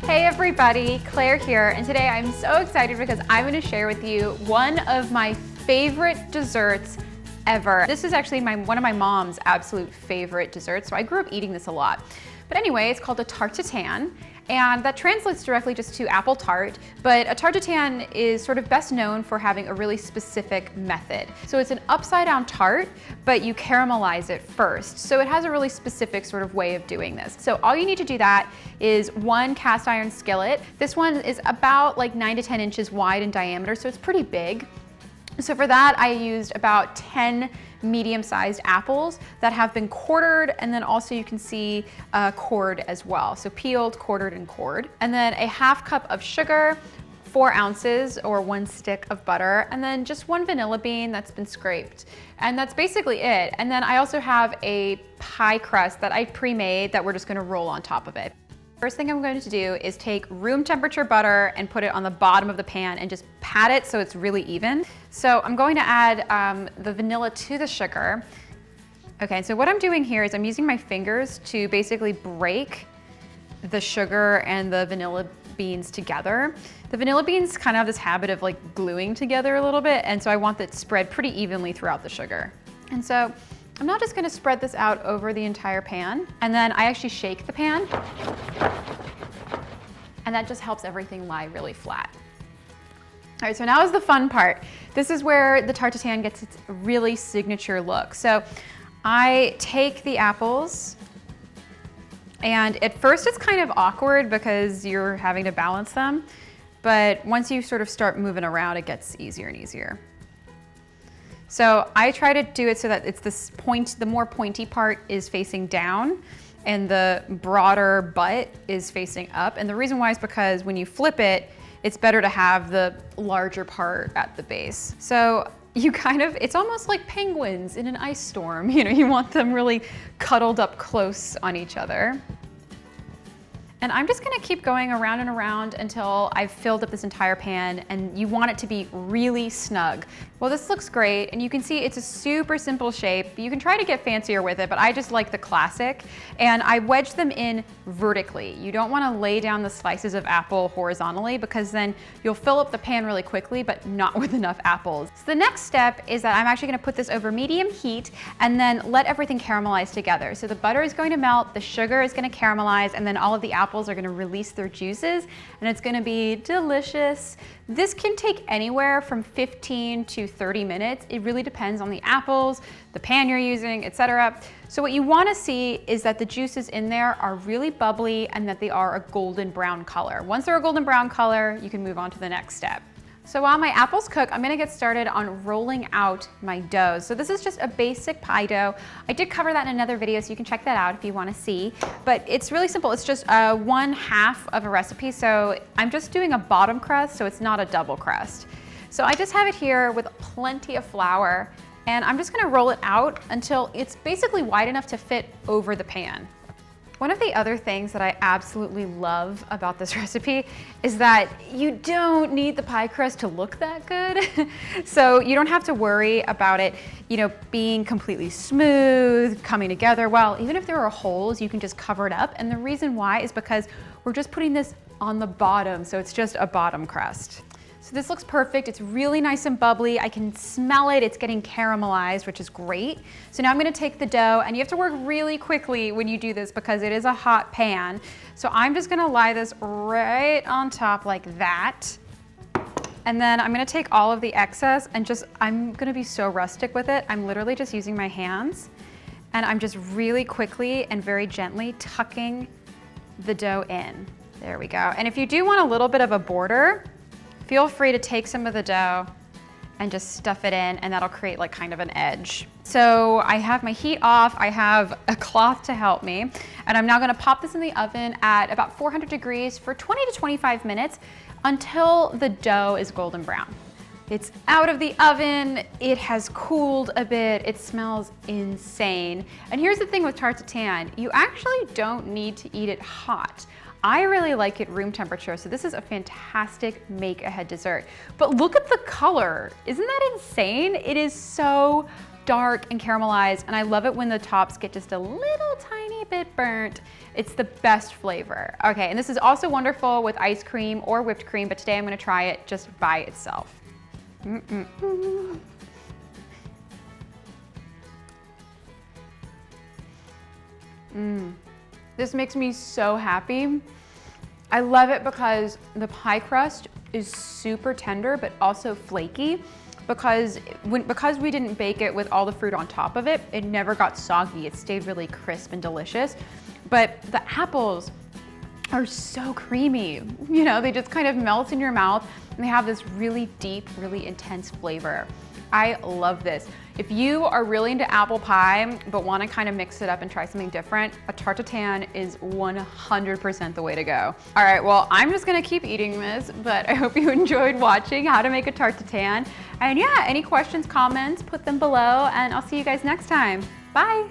Hey everybody, Claire here, and today I'm so excited because I'm going to share with you one of my favorite desserts ever. This is actually one of my mom's absolute favorite desserts, so I grew up eating this a lot. But anyway, it's called a Tarte Tatin, and that translates directly just to apple tart, but a Tarte Tatin is sort of best known for having a really specific method. So it's an upside down tart, but you caramelize it first. So it has a really specific sort of way of doing this. So all you need to do that is one cast iron skillet. This one is about like 9 to 10 inches wide in diameter, so it's pretty big. So for that, I used about 10 medium-sized apples that have been quartered, and then also you can see cored as well. So peeled, quartered, and cored. And then a half cup of sugar, 4 ounces or 1 stick of butter, and then just 1 vanilla bean that's been scraped. And that's basically it. And then I also have a pie crust that I pre-made that we're just gonna roll on top of it. First thing I'm going to do is take room temperature butter and put it on the bottom of the pan and just pat it so it's really even. So I'm going to add the vanilla to the sugar. Okay, so what I'm doing here is I'm using my fingers to basically break the sugar and the vanilla beans together. The vanilla beans kind of have this habit of like gluing together a little bit, and so I want that spread pretty evenly throughout the sugar. And so I'm now just gonna spread this out over the entire pan, and then I actually shake the pan, and that just helps everything lie really flat. All right, so now is the fun part. This is where the Tarte Tatin gets its really signature look. So I take the apples, and at first it's kind of awkward because you're having to balance them, but once you sort of start moving around, it gets easier and easier. So I try to do it so that it's this point, the more pointy part is facing down and the broader butt is facing up. And the reason why is because when you flip it, it's better to have the larger part at the base. So you kind of, it's almost like penguins in an ice storm. You know, you want them really cuddled up close on each other. And I'm just gonna keep going around and around until I've filled up this entire pan, and you want it to be really snug. Well, this looks great, and you can see it's a super simple shape. You can try to get fancier with it, but I just like the classic. And I wedge them in vertically. You don't wanna lay down the slices of apple horizontally because then you'll fill up the pan really quickly, but not with enough apples. So the next step is that I'm actually gonna put this over medium heat and then let everything caramelize together. So the butter is going to melt, the sugar is gonna caramelize, and then all of the apples are going to release their juices, and it's going to be delicious. This can take anywhere from 15 to 30 minutes. It really depends on the apples, the pan you're using, etc. So what you want to see is that the juices in there are really bubbly and that they are a golden brown color. Once they're a golden brown color, you can move on to the next step. So while my apples cook, I'm gonna get started on rolling out my dough. So this is just a basic pie dough. I did cover that in another video, so you can check that out if you wanna see. But it's really simple. It's just 1/2 of a recipe. So I'm just doing a bottom crust, so it's not a double crust. So I just have it here with plenty of flour, and I'm just gonna roll it out until it's basically wide enough to fit over the pan. One of the other things that I absolutely love about this recipe is that you don't need the pie crust to look that good. So you don't have to worry about it, you know, being completely smooth, coming together well. Even if there are holes, you can just cover it up. And the reason why is because we're just putting this on the bottom, so it's just a bottom crust. So this looks perfect. It's really nice and bubbly. I can smell it. It's getting caramelized, which is great. So now I'm gonna take the dough, and you have to work really quickly when you do this because it is a hot pan. So I'm just gonna lie this right on top like that. And then I'm gonna take all of the excess and I'm gonna be so rustic with it. I'm literally just using my hands, and I'm just really quickly and very gently tucking the dough in. There we go. And if you do want a little bit of a border, feel free to take some of the dough and just stuff it in, and that'll create like kind of an edge. So I have my heat off, I have a cloth to help me, and I'm now gonna pop this in the oven at about 400 degrees for 20 to 25 minutes until the dough is golden brown. It's out of the oven, it has cooled a bit, it smells insane. And here's the thing with Tarte Tatin, you actually don't need to eat it hot. I really like it room temperature, so this is a fantastic make-ahead dessert. But look at the color. Isn't that insane? It is so dark and caramelized, and I love it when the tops get just a little tiny tiny bit burnt. It's the best flavor. Okay, and this is also wonderful with ice cream or whipped cream, but today I'm gonna try it just by itself. This makes me so happy. I love it because the pie crust is super tender, but also flaky. Because we didn't bake it with all the fruit on top of it, it never got soggy. It stayed really crisp and delicious. But the apples are so creamy. You know, they just kind of melt in your mouth and they have this really deep, really intense flavor. I love this. If you are really into apple pie, but want to kind of mix it up and try something different, a Tarte Tatin is 100% the way to go. All right, well, I'm just gonna keep eating this, but I hope you enjoyed watching how to make a Tarte Tatin. And yeah, any questions, comments, put them below, and I'll see you guys next time. Bye.